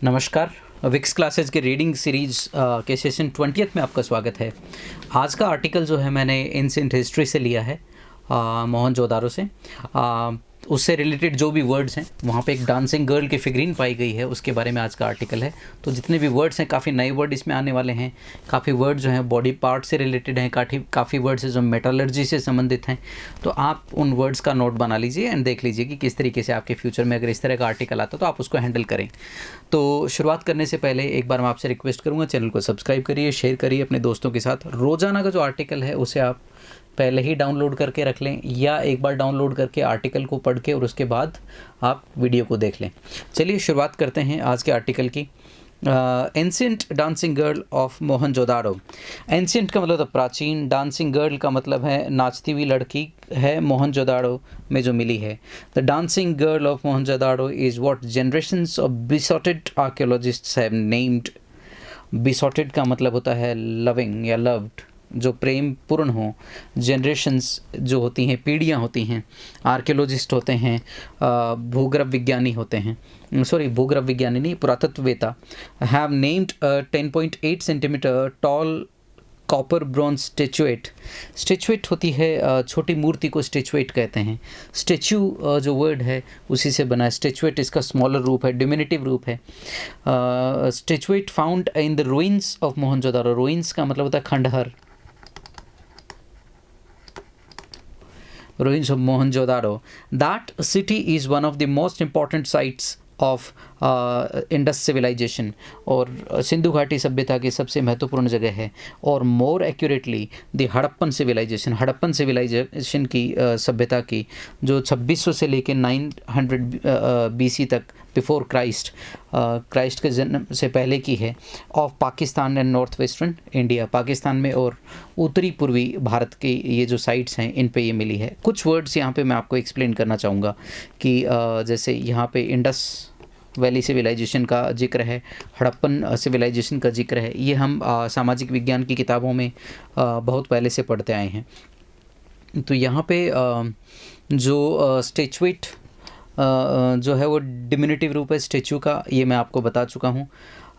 नमस्कार। Vicks classes के reading series के सेशन 20th में आपका स्वागत है। आज का आर्टिकल जो है मैंने एंशिएंट हिस्ट्री से लिया है, मोहनजोदारो से। उससे रिलेटेड जो भी वर्ड्स हैं, वहाँ पे एक डांसिंग गर्ल की फिगरीन पाई गई है, उसके बारे में आज का आर्टिकल है। तो जितने भी वर्ड्स हैं, काफ़ी नए वर्ड इसमें आने वाले हैं। काफ़ी वर्ड जो हैं बॉडी पार्ट से रिलेटेड हैं, काफ़ी वर्ड्स हैं जो मेटलर्जी से संबंधित हैं। तो आप उन वर्ड्स का नोट बना लीजिए एंड देख लीजिए कि किस तरीके से आपके फ्यूचर में अगर इस तरह का आर्टिकल आता तो आप उसको हैंडल करें। तो शुरुआत करने से पहले एक बार मैं आपसे रिक्वेस्ट करूँगा, चैनल को सब्सक्राइब करिए, शेयर करिए अपने दोस्तों के साथ। रोज़ाना का जो आर्टिकल है उसे आप पहले ही डाउनलोड करके रख लें, या एक बार डाउनलोड करके आर्टिकल को पढ़ के और उसके बाद आप वीडियो को देख लें। चलिए शुरुआत करते हैं आज के आर्टिकल की। Ancient dancing girl of Mohenjodaro. Ancient का मतलब प्राचीन, डांसिंग गर्ल का मतलब है नाचती हुई लड़की है, मोहनजोदारो में जो मिली है। The dancing girl of Mohenjodaro is what generations of besotted archaeologists have named. Besotted का मतलब होता है लविंग या लव्ड, जो प्रेम पूर्ण हो। जनरेशंस जो होती हैं, पीढ़ियाँ होती हैं। आर्कियोलॉजिस्ट होते हैं, भूगर्भ विज्ञानी होते हैं, भूगर्भ विज्ञानी नहीं, पुरातत्ववेता। Have named 10.8 centimetre tall copper bronze statuette. Statuette होती है छोटी मूर्ति को स्टेचुएट कहते हैं। स्टेचू जो वर्ड है उसी से बना है। स्टेचुएट इसका स्मॉलर रूप है, डिमिनिटिव रूप है। Statuette found in the ruins of Mohenjodaro. Ruins का मतलब होता है खंडहर। Ruins of Mohenjo-daro. That city is one of the most important sites of Indus civilisation, और सिंधु घाटी सभ्यता की सबसे महत्वपूर्ण जगह है। और more accurately the Harappan civilisation, Harappan civilisation की सभ्यता की, जो 2600 से लेकर 900 BC तक, बिफोर क्राइस्ट, क्राइस्ट के जन्म से पहले की है। Of Pakistan and north western India, Pakistan में और उत्तरी पूर्वी भारत की ये जो साइट्स हैं इन पे ये मिली है। कुछ वर्ड्स यहाँ पे मैं आपको एक्सप्लेन करना चाहूँगा कि जैसे यहाँ पे इंडस वैली सिविलाइजेशन का जिक्र है, हड़प्पन सिविलाइजेशन का जिक्र है। ये हम सामाजिक विज्ञान की किताबों में बहुत पहले से पढ़ते आए हैं। तो यहाँ पे जो स्टेचुएट जो है वो डिमिनिटिव रूप है स्टेचू का, ये मैं आपको बता चुका हूँ।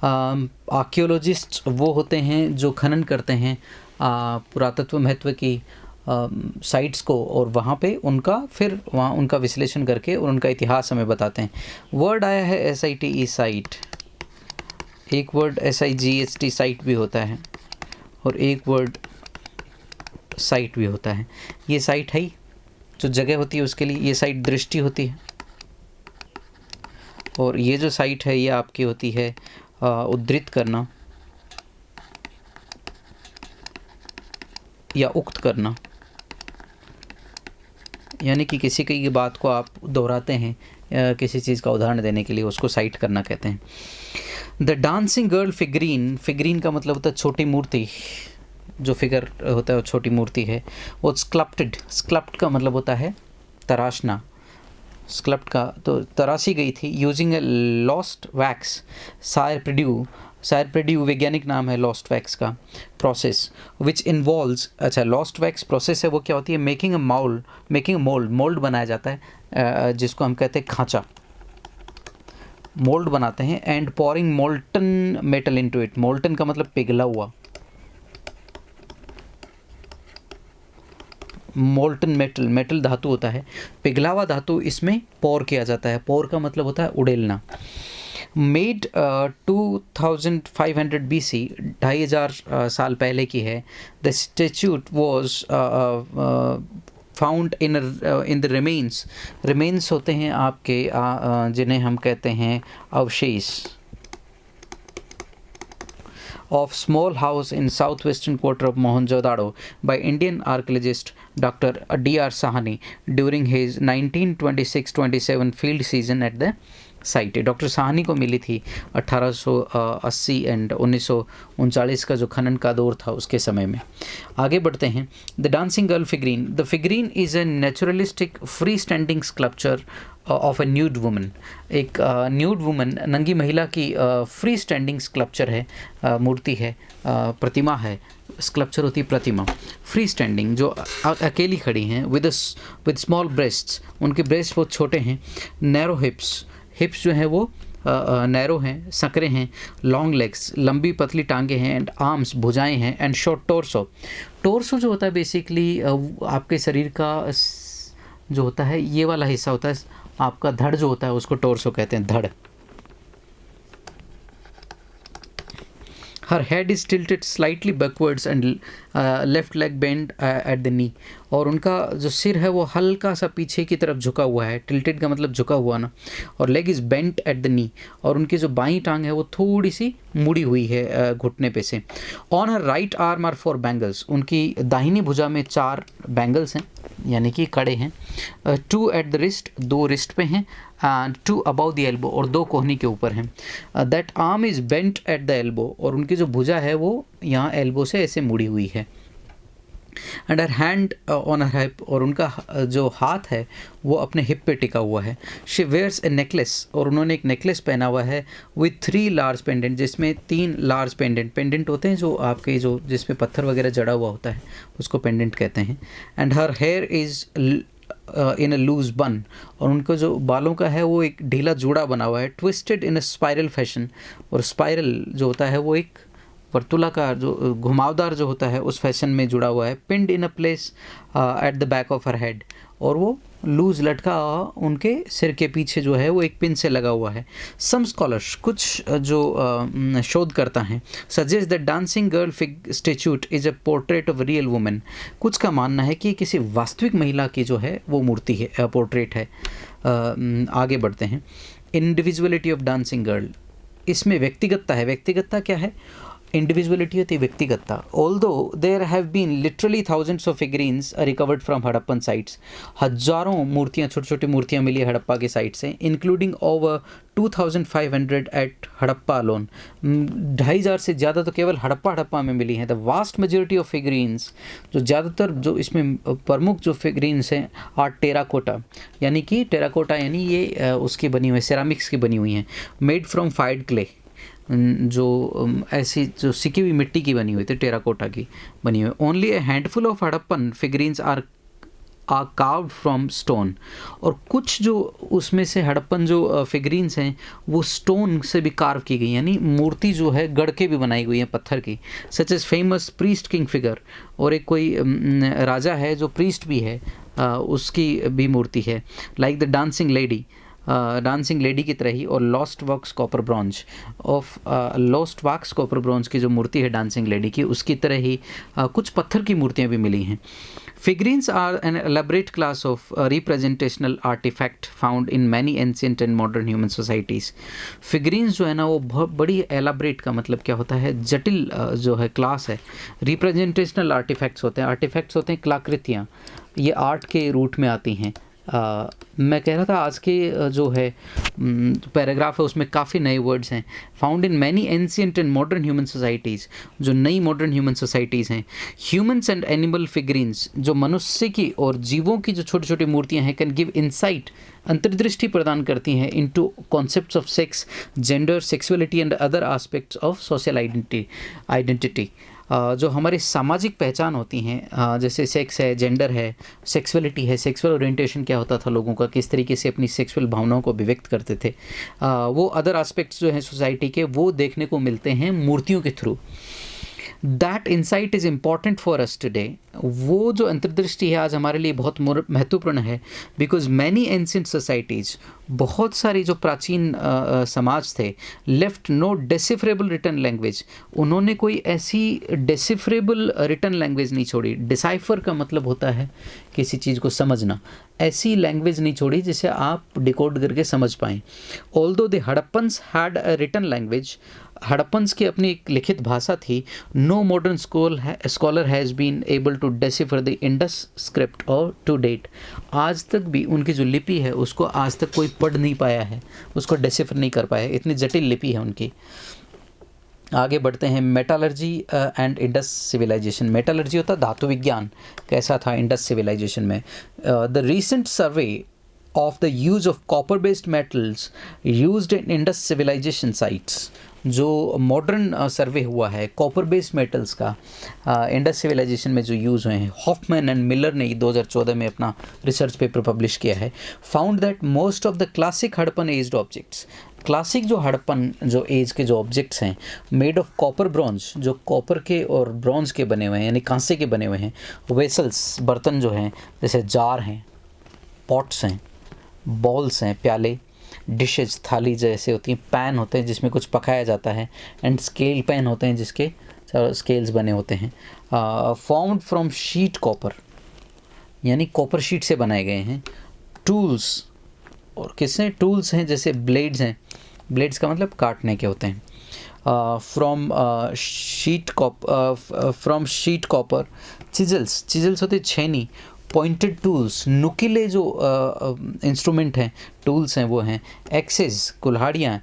आर्कियोलॉजिस्ट वो होते हैं जो खनन करते हैं पुरातत्व महत्व की साइट्स को, और वहाँ पे वहाँ उनका विश्लेषण करके और उनका इतिहास हमें बताते हैं। वर्ड आया है SITE, साइट। एक वर्ड SIGHT साइट भी होता है, और एक वर्ड साइट भी होता है। ये साइट है जो जगह होती है उसके लिए, ये साइट दृष्टि होती है, और ये जो साइट है ये आपकी होती है उद्धृत करना या उक्त करना, यानी कि किसी की बात को आप दोहराते हैं किसी चीज़ का उदाहरण देने के लिए, उसको साइट करना कहते हैं। The dancing girl figurine, figurine का मतलब होता है छोटी मूर्ति, जो फिगर होता है वो छोटी मूर्ति है। वो स्कल्प्टेड, स्कल्प्ट का मतलब होता है तराशना, स्कल्प्ट का तो तराशी गई थी। यूजिंग ए लॉस्ट वैक्स, सायरप्रेड्यू वैज्ञानिक नाम है लॉस्ट वैक्स का। प्रोसेस विच इन्वॉल्व्स, अच्छा लॉस्ट वैक्स प्रोसेस है वो क्या होती है, मेकिंग अ मोल्ड बनाया जाता है, जिसको हम कहते हैं खांचा, मोल्ड बनाते हैं। And pouring molten metal into it, molten का मतलब पिघला हुआ, मोल्टन मेटल धातु होता है, पिघला हुआ धातु इसमें पोर किया जाता है। पोर का मतलब होता है उड़ेलना। मेड 2500 BC, 2500 साल पहले की है। The statute was found in the remains होते हैं आपके जिन्हें हम कहते हैं अवशेष, of small house in southwestern quarter of Mohenjo-daro by Indian archaeologist Dr. D.R. Sahani during his 1926-27 field season at the site. Doctor Sahni को मिली थी 1880 एंड 1939 का जो खनन का दौर था उसके समय में। आगे बढ़ते हैं। The dancing girl figurine, the figurine is a naturalistic free standing sculpture of A nude woman. एक न्यूड वुमन, नंगी महिला की फ्री स्टैंडिंग स्कल्पचर है, मूर्ति है, प्रतिमा है। स्कल्पचर होती है प्रतिमा, फ्री स्टैंडिंग जो अकेली खड़ी हैं, विद स्मॉल ब्रेस्ट्स, उनके ब्रेस्ट बहुत छोटे हैं। नैरो हिप्स जो है वो नैरो हैं, संकरे हैं, लॉन्ग लेग्स, लंबी पतली टांगे हैं, एंड आर्म्स, भुजाएं हैं, एंड शॉर्ट टोर्सो। टोर्सो जो होता है बेसिकली आपके शरीर का जो होता है ये वाला हिस्सा होता है, आपका धड़ जो होता है उसको टोर्सो कहते हैं, धड़। हर head is tilted slightly backwards and left leg bend at the knee. और उनका जो सिर है वो हल्का सा पीछे की तरफ झुका हुआ है, टिल्टेड का मतलब झुका हुआ ना, और leg is bent at the knee, और उनकी जो बाईं टांग है वो थोड़ी सी मुड़ी हुई है घुटने पे से। On her right arm are 4 bangles, उनकी दाहिनी भुजा में 4 बैंगल्स हैं यानी कि कड़े हैं। 2 एट द रिस्ट, 2 रिस्ट पे हैं, एंड 2 अबाउ द एल्बो, और 2 कोहनी के ऊपर हैं। That arm is bent at the elbow, और उनकी जो भुजा है वो यहाँ एल्बो से ऐसे मुड़ी हुई है। And her hand on her hip, और उनका जो हाथ है वो अपने हिप पे टिका हुआ है। शी वेयर्स ए नेकलेस, और उन्होंने एक नेकलेस पहना हुआ है विथ 3 लार्ज पेंडेंट, जिसमें 3 लार्ज पेंडेंट होते हैं जो आपके जो जिसमें पत्थर वगैरह जड़ा हुआ होता है उसको पेंडेंट कहते हैं। And her hair is in a loose bun, और उनको जो बालों का है वो एक ढीला जूड़ा बना हुआ है, ट्विस्टेड इन अ स्पाइरल फैशन, और स्पाइरल जो होता है वो एक वर्तुलाकार जो घुमावदार जो होता है उस फैशन में जुड़ा हुआ है। Pinned in a place at the back of her head, और वो लूज लटका उनके सिर के पीछे जो है वो एक पिन से लगा हुआ है। सम स्कॉलर्स, कुछ जो शोधकर्ता हैं, suggest that dancing girl fig statute is a portrait of real women. कुछ का मानना है कि किसी वास्तविक महिला की जो है वो मूर्ति है, पोर्ट्रेट है। आगे बढ़ते हैं। इंडिविजुअलिटी ऑफ डांसिंग गर्ल, इसमें व्यक्तिगतता है। व्यक्तिगतता क्या है? इंडिविजुअलिटी होती है व्यक्तिगतता। Although there have been literally thousands of figurines recovered from Harappan sites, हजारों मूर्तियाँ, छोटी छोटी मूर्तियाँ मिली हड़प्पा के साइट से, including over 2500 at Harappa alone. 2500 से ज़्यादा तो केवल हड़प्पा में मिली हैं। The vast majority of figurines, जो ज़्यादातर जो इसमें प्रमुख जो फिगरीन्स हैं, आर टेराकोटा, यानी कि टेराकोटा यानी ये उसकी बनी हुई सेरामिक्स की बनी हुई हैं, मेड फ्रॉम फायर्ड क्ले, जो ऐसी जो सिकी हुई मिट्टी की बनी हुई थी, टेराकोटा की बनी हुई। Only a handful of Harappan figurines are carved from stone, और कुछ जो उसमें से हड़प्पन जो फिगरीन्स हैं वो स्टोन से भी कार्व की गई, यानी मूर्ति जो है गढ़ के भी बनाई हुई है पत्थर की। Such as famous priest king figure, और एक कोई राजा है जो प्रीस्ट भी है, उसकी भी मूर्ति है। Like the dancing lady, dancing lady की तरह ही, और लॉस्ट वॉक्स कॉपर ब्रॉन्ज की जो मूर्ति है डांसिंग लेडी की, उसकी तरह ही कुछ पत्थर की मूर्तियाँ भी मिली हैं। Figurines are an elaborate class of representational artifact found in many ancient and modern human societies. Figurines जो है ना वो बहुत बड़ी elaborate का मतलब क्या होता है, जटिल जो है क्लास है। representational artifacts होते हैं, artifacts होते हैं कलाकृतियाँ, ये आर्ट के रूट में आती हैं। मैं कह रहा था आज के जो है पैराग्राफ है उसमें काफ़ी नए वर्ड्स हैं। Found in many ancient and modern human societies, जो नई मॉडर्न ह्यूमन सोसाइटीज़ हैं। ह्यूमन्स एंड एनिमल फिगरीन्स, जो मनुष्य की और जीवों की जो छोटी छोटी मूर्तियां हैं, कैन गिव इंसाइट, अंतर्दृष्टि प्रदान करती हैं into concepts of sex, gender, sexuality and other aspects of social identity. जो हमारी सामाजिक पहचान होती हैं, जैसे सेक्स है, जेंडर है, सेक्सुअलिटी है, सेक्सुअल ओरिएंटेशन क्या होता था लोगों का, किस तरीके से अपनी सेक्सुअल भावनाओं को अभिव्यक्त करते थे, वो अदर एस्पेक्ट्स जो हैं सोसाइटी के, वो देखने को मिलते हैं मूर्तियों के through. That insight is important for us today, वो जो अंतर्दृष्टि है आज हमारे लिए बहुत महत्वपूर्ण है। बिकॉज मैनी एंशिएंट सोसाइटीज़, बहुत सारी जो प्राचीन समाज थे, लेफ्ट नो डेसिफरेबल रिटन लैंग्वेज, उन्होंने कोई ऐसी डेसिफरेबल रिटन लैंग्वेज नहीं छोड़ी। डिसाइफर का मतलब होता है किसी चीज़ को समझना, ऐसी लैंग्वेज नहीं छोड़ी जिसे आप डिकोड करके समझ पाएँ। Although the Harappans had a written language, Harappans की अपनी एक लिखित भाषा थी। No modern scholar has been able to decipher the Indus script और टू डेट, आज तक भी उनकी जो लिपि है उसको आज तक कोई पढ़ नहीं पाया है, उसको डेसिफर नहीं कर पाया, इतनी जटिल लिपि है उनकी। आगे बढ़ते हैं। Metallurgy and Indus civilisation. Metallurgy होता है धातु विज्ञान, कैसा था इंडस सिविलाइजेशन में। The recent survey of the use of copper based metals used in Indus civilization sites, जो मॉडर्न सर्वे हुआ है कॉपर बेस्ड मेटल्स का इंडस सिविलाइजेशन में जो यूज़ हुए हैं, हॉफमैन एंड मिलर ने 2014 में अपना रिसर्च पेपर पब्लिश किया है। Found that most of the classic Harappan aged objects, classic जो हड़प्पन जो एज के जो ऑब्जेक्ट्स हैं मेड ऑफ कॉपर ब्रॉन्ज, जो कॉपर के और ब्रॉन्ज के बने हुए हैं यानी कांसे के बने हुए हैं, वेसल्स बर्तन जो हैं जैसे जार हैं, पॉट्स हैं, बॉल्स हैं प्याले, डिशेज थाली जैसे होती हैं, पैन होते हैं जिसमें कुछ पकाया जाता है, एंड स्केल पैन होते हैं जिसके स्केल्स बने होते हैं, फॉर्म्ड फ्रॉम शीट कॉपर यानी कॉपर शीट से बनाए गए हैं। टूल्स, और किससे टूल्स हैं जैसे ब्लेड्स हैं, ब्लेड्स का मतलब काटने के होते हैं, from sheet copper. Chisels, chisels होते हैं छेनी, पॉइंटेड टूल्स नुकीले जो इंस्ट्रूमेंट हैं टूल्स हैं वो हैं, एक्सेस कुल्हाड़ियाँ,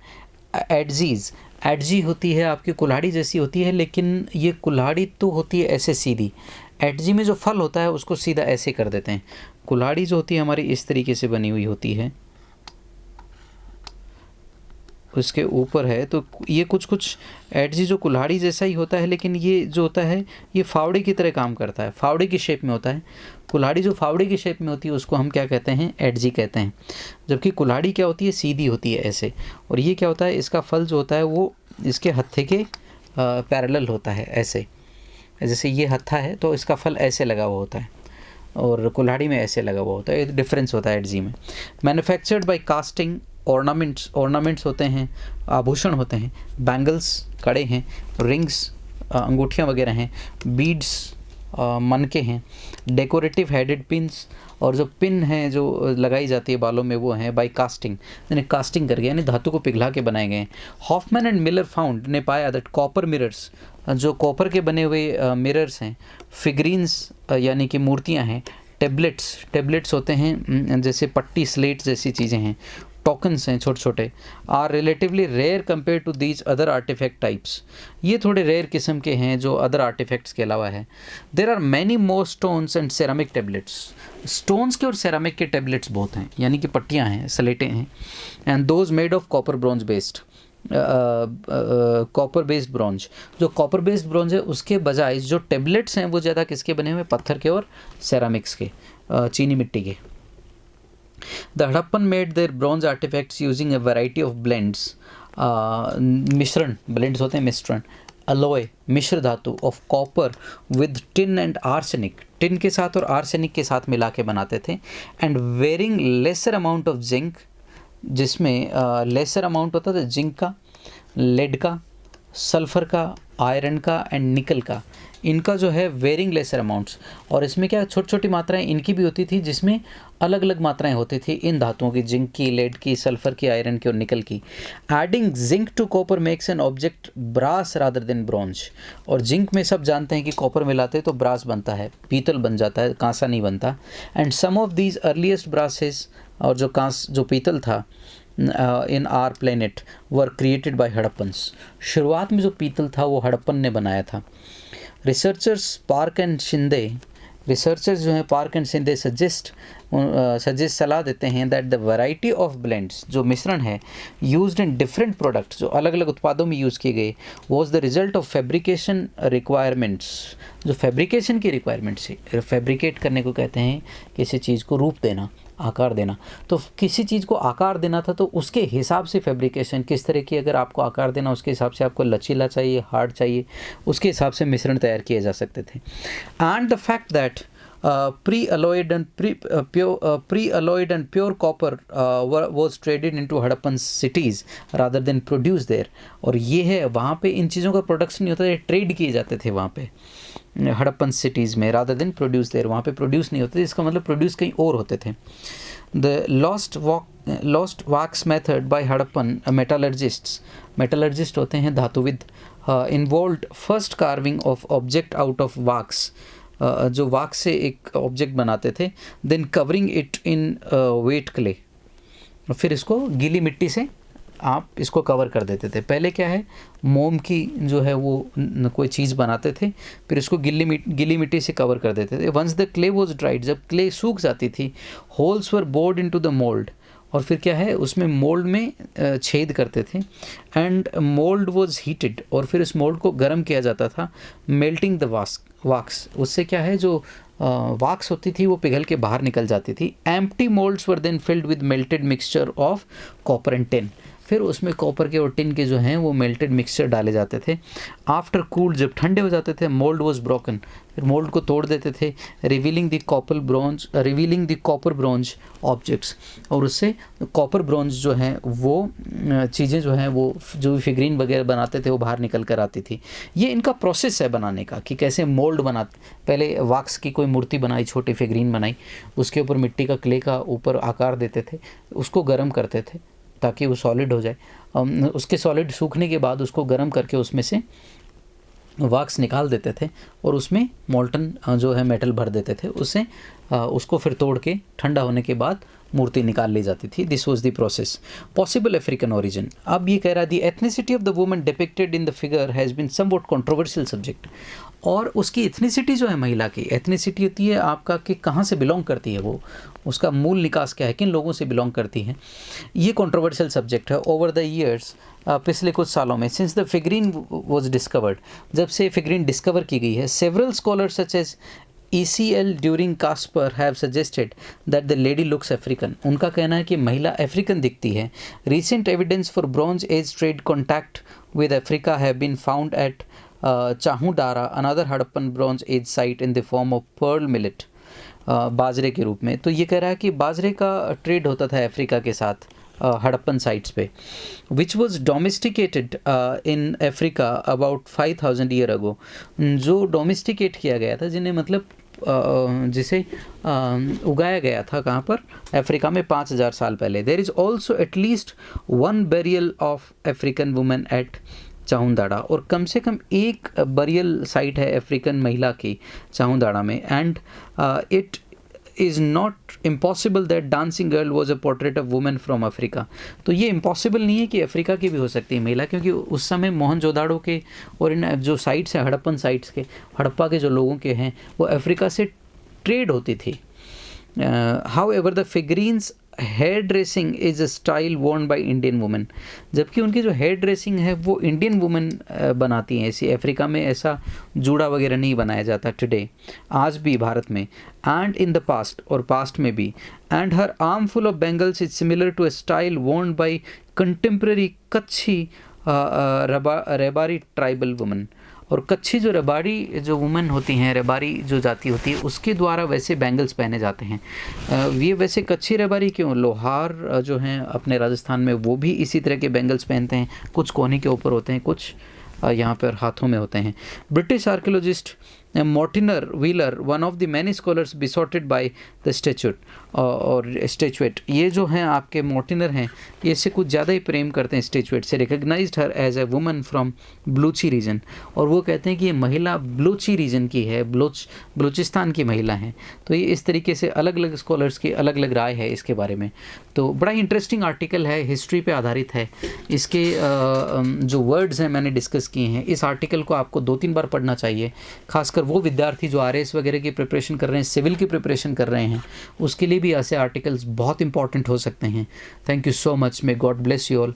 एडजीज, एडजी होती है आपकी कुल्हाड़ी जैसी होती है लेकिन ये कुल्हाड़ी तो होती है ऐसे सीधी, एडजी में जो फल होता है उसको सीधा ऐसे कर देते हैं। कुल्हाड़ी जो होती है हमारी इस तरीके से बनी हुई होती है, उसके ऊपर है, तो ये कुछ एडजी जो कुल्हाड़ी जैसा ही होता है लेकिन ये जो होता है ये फावड़े की तरह काम करता है, फावड़े की शेप में होता है। कुल्हाड़ी जो फावड़े की शेप में होती है उसको हम क्या कहते हैं, एडजी कहते हैं, जबकि कुल्हाड़ी क्या होती है, सीधी होती है ऐसे। और ये क्या होता है, इसका फल जो होता है वो इसके हत्थे के पैरेलल होता है ऐसे, जैसे ये हत्था है तो इसका फल ऐसे लगा हुआ होता है और कुल्हाड़ी में ऐसे लगा हुआ होता है, ये डिफरेंस होता है एडजी में। Manufactured by casting, ornaments, ornaments होते हैं, आभूषण होते हैं, बैंगल्स कड़े हैं, रिंग्स अंगूठियाँ वगैरह हैं, बीड्स मनके हैं, डेकोरेटिव हेडेड पिन्स, और जो पिन हैं जो लगाई जाती है बालों में वो हैं बाय कास्टिंग, यानी कास्टिंग करके यानी धातु को पिघला के बनाए गए हैं। हॉफमैन एंड मिलर फाउंड ने पाया दैट कॉपर मिरर्स, जो कॉपर के बने हुए मिरर्स हैं, फिगरीन्स यानी कि मूर्तियां हैं, टेबलेट्स, टेबलेट्स होते हैं जैसे पट्टी स्लेट जैसी चीज़ें हैं, टोकन्स हैं छोटे छोटे, are relatively rare compared to these other artefact types, ये थोड़े रेयर किस्म के हैं जो अदर आर्टिफैक्ट्स के अलावा है। There are many more stones and ceramic tablets, stones के और सेरामिक के टेबलेट्स बहुत हैं यानी कि पट्टियाँ हैं, स्लेटें हैं, and those made of copper bronze based, copper based bronze, जो कॉपर बेस्ड ब्रॉन्ज है उसके बजाय जो टेबलेट्स हैं वो ज़्यादा किसके बने हुए, पत्थर के और सेरामिक्स के, चीनी मिट्टी के। The Harappan made their bronze artifacts using a variety of blends, मिश्रण, blends होते हैं मिश्रण, alloy मिश्र धातु, of copper with tin and arsenic, tin के साथ और आर्सेनिक के साथ मिला के बनाते थे, and wearing lesser amount of zinc, जिसमें लेसर अमाउंट होता था जिंक का, लेड का, सल्फ़र का, आयरन का एंड निकल का, इनका जो है वेरिंग लेसर अमाउंट्स, और इसमें क्या छोटी छोटी मात्राएं इनकी भी होती थी जिसमें अलग अलग मात्राएं होती थी इन धातुओं की, जिंक की, लेड की, सल्फ़र की, आयरन की और निकल की। Adding zinc to copper makes an object brass rather than bronze, और जिंक में सब जानते हैं कि कॉपर मिलाते तो ब्रास बनता है, पीतल बन जाता है, कांसा नहीं बनता। And some of these earliest brasses, और जो पीतल था in our planet were created by Harappans, शुरुआत में जो पीतल था वो हड़प्पन ने बनाया था। Researchers park and Shinde, researchers जो हैं पार्क एंड शिंदे सजेस्ट सलाह देते हैं that the variety of blends, जो मिश्रण है यूज्ड इन डिफरेंट प्रोडक्ट्स, जो अलग अलग उत्पादों में यूज़ किए गए, was the result of fabrication requirements, जो फैब्रिकेशन की रिक्वायरमेंट्स है, फैब्रिकेट करने को कहते हैं किसी चीज़ को रूप देना, आकार देना, तो किसी चीज़ को आकार देना था तो उसके हिसाब से फैब्रिकेशन किस तरह की, अगर आपको आकार देना उसके हिसाब से आपको लचीला चाहिए, हार्ड चाहिए, उसके हिसाब से मिश्रण तैयार किए जा सकते थे। And the fact that pre-alloyed and pure copper was traded into Harappan cities rather than produced there, और ये है वहाँ पे इन चीज़ों का प्रोडक्शन नहीं होता था, ट्रेड किए जाते थे वहाँ पे हड़प्पन सिटीज़ में, रादर देन प्रोड्यूस देयर, वहाँ पे प्रोड्यूस नहीं होते थे, इसका मतलब प्रोड्यूस कहीं और होते थे। The lost wax method by Harappan metallurgists, metallurgist होते हैं धातुविद, involved first carving of object out of wax, जो वैक्स से एक ऑब्जेक्ट बनाते थे, then covering it in wet clay, फिर इसको गीली मिट्टी से आप इसको कवर कर देते थे। पहले क्या है, मोम की जो है वो कोई चीज़ बनाते थे, फिर इसको गीली मिट्टी से कवर कर देते थे। Once the clay was dried, जब क्ले सूख जाती थी, holes were bored into the mould, और फिर क्या है उसमें मोल्ड में छेद करते थे, एंड मोल्ड वॉज हीटेड, और फिर इस मोल्ड को गर्म किया जाता था, मेल्टिंग द वाक्स, उससे क्या है जो वाक्स होती थी वो पिघल के बाहर निकल जाती थी। Empty moulds were then filled with melted mixture of copper and tin, फिर उसमें कॉपर के और टिन के जो हैं वो मेल्टेड मिक्सचर डाले जाते थे। आफ्टर कूल्ड, जब ठंडे हो जाते थे, मोल्ड वॉज ब्रोकन, फिर मोल्ड को तोड़ देते थे, revealing the copper bronze objects, और उससे कॉपर ब्रॉन्ज जो है वो चीज़ें जो हैं वो जो फिगरीन वगैरह बनाते थे वो बाहर निकल कर आती थी। ये इनका प्रोसेस है बनाने का कि कैसे मोल्ड बनाते। पहले वैक्स की कोई मूर्ति बनाई, छोटी फिगरीन बनाई, उसके ऊपर मिट्टी का क्ले का ऊपर आकार देते थे, उसको गर्म करते थे ताकि वो सॉलिड हो जाए। उसके सॉलिड सूखने के बाद उसको गर्म करके उसमें से वैक्स निकाल देते थे और उसमें मोल्टन जो है मेटल भर देते थे। उसको फिर तोड़ के ठंडा होने के बाद मूर्ति निकाल ली जाती थी। This was the process. Possible African origin, अब ये कह रहा है the ethnicity of the woman depicted in the figure has been somewhat controversial subject. और उसकी एथनिसिटी जो है, महिला की एथनिसिटी होती है आपका कि कहाँ से बिलोंग करती है वो, उसका मूल निकास क्या है, किन लोगों से बिलोंग करती है, ये कंट्रोवर्शियल सब्जेक्ट है। ओवर द ईयर्स, पिछले कुछ सालों में, since the figurine was discovered, जब से फिगरीन डिस्कवर की गई है, several scholars such as ECL during Casper have suggested that the lady looks African. उनका कहना है कि महिला अफ्रीकन दिखती है। Recent evidence for bronze age trade contact with Africa have been found at Chanhudaro, another Harappan bronze age site in the form of pearl millet, बाजरे के रूप में। तो ये कह रहा है कि बाजरे का ट्रेड होता था अफ्रीका के साथ हड़प्पन साइट्स पे, which was domesticated in Africa about 5000 year ago, जो डोमेस्टिकेट किया गया था, जिन्हें मतलब जिसे उगाया गया था कहाँ पर, अफ्रीका में 5000 साल पहले। There is also at least one burial of African women at Chanhudaro, और कम से कम एक बरियल साइट है अफ्रीकन महिला की चाहुंदाड़ा में। And it is not impossible that dancing girl was a portrait of women from Africa. तो ये इम्पॉसिबल नहीं है कि अफ्रीका की भी हो सकती है महिला, क्योंकि उस समय मोहनजोदाड़ो के और इन जो साइट्स हैं हड़प्पन साइट्स के, हड़प्पा के जो लोगों के हैं, वो अफ्रीका से ट्रेड होती थी। However the figurine's hair dressing is a style worn by Indian women, जबकि उनकी जो हेयर ड्रेसिंग है वो इंडियन वुमेन बनाती हैं। ऐसी अफ्रीका में ऐसा जूड़ा वगैरह नहीं बनाया जाता टुडे, आज भी भारत में, एंड इन द पास्ट, और पास्ट में भी। And her arm full of bangles is similar to a style worn by contemporary Kutchi Rebari tribal women, और कच्छी जो रबाड़ी जो वुमेन होती हैं, रबारी जो जाति होती है, उसके द्वारा वैसे बैंगल्स पहने जाते हैं। ये वैसे कच्छी रबारी क्यों, लोहार जो हैं अपने राजस्थान में, वो भी इसी तरह के बैंगल्स पहनते हैं, कुछ कोहनी के ऊपर होते हैं, कुछ यहाँ पर हाथों में होते हैं। British archaeologist Mortimer Wheeler, one of the many scholars besotted by the statuette और स्टैचुएट, ये जो हैं आपके मोर्टिनर हैं, ये इससे कुछ ज़्यादा ही प्रेम करते हैं स्टैचुएट से। Recognised her as a woman from Baluchi region, और वो कहते हैं कि ये महिला बलूची रीजन की है, बलूचिस्तान की महिला हैं। तो ये इस तरीके से अलग अलग स्कॉलर्स की अलग अलग राय है इसके बारे में। तो बड़ा इंटरेस्टिंग आर्टिकल है, हिस्ट्री पे आधारित है। इसके जो वर्ड्स हैं मैंने डिस्कस किए हैं। इस आर्टिकल को आपको 2-3 बार पढ़ना चाहिए, खासकर वो विद्यार्थी जो RAS वगैरह की प्रिपरेशन कर रहे हैं, सिविल की प्रिपरेशन कर रहे हैं, उसके लिए भी ऐसे आर्टिकल्स बहुत इंपॉर्टेंट हो सकते हैं। Thank you so much, may God bless you all.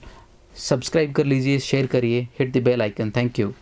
Subscribe कर लीजिए, शेयर करिए, hit the bell icon. Thank you.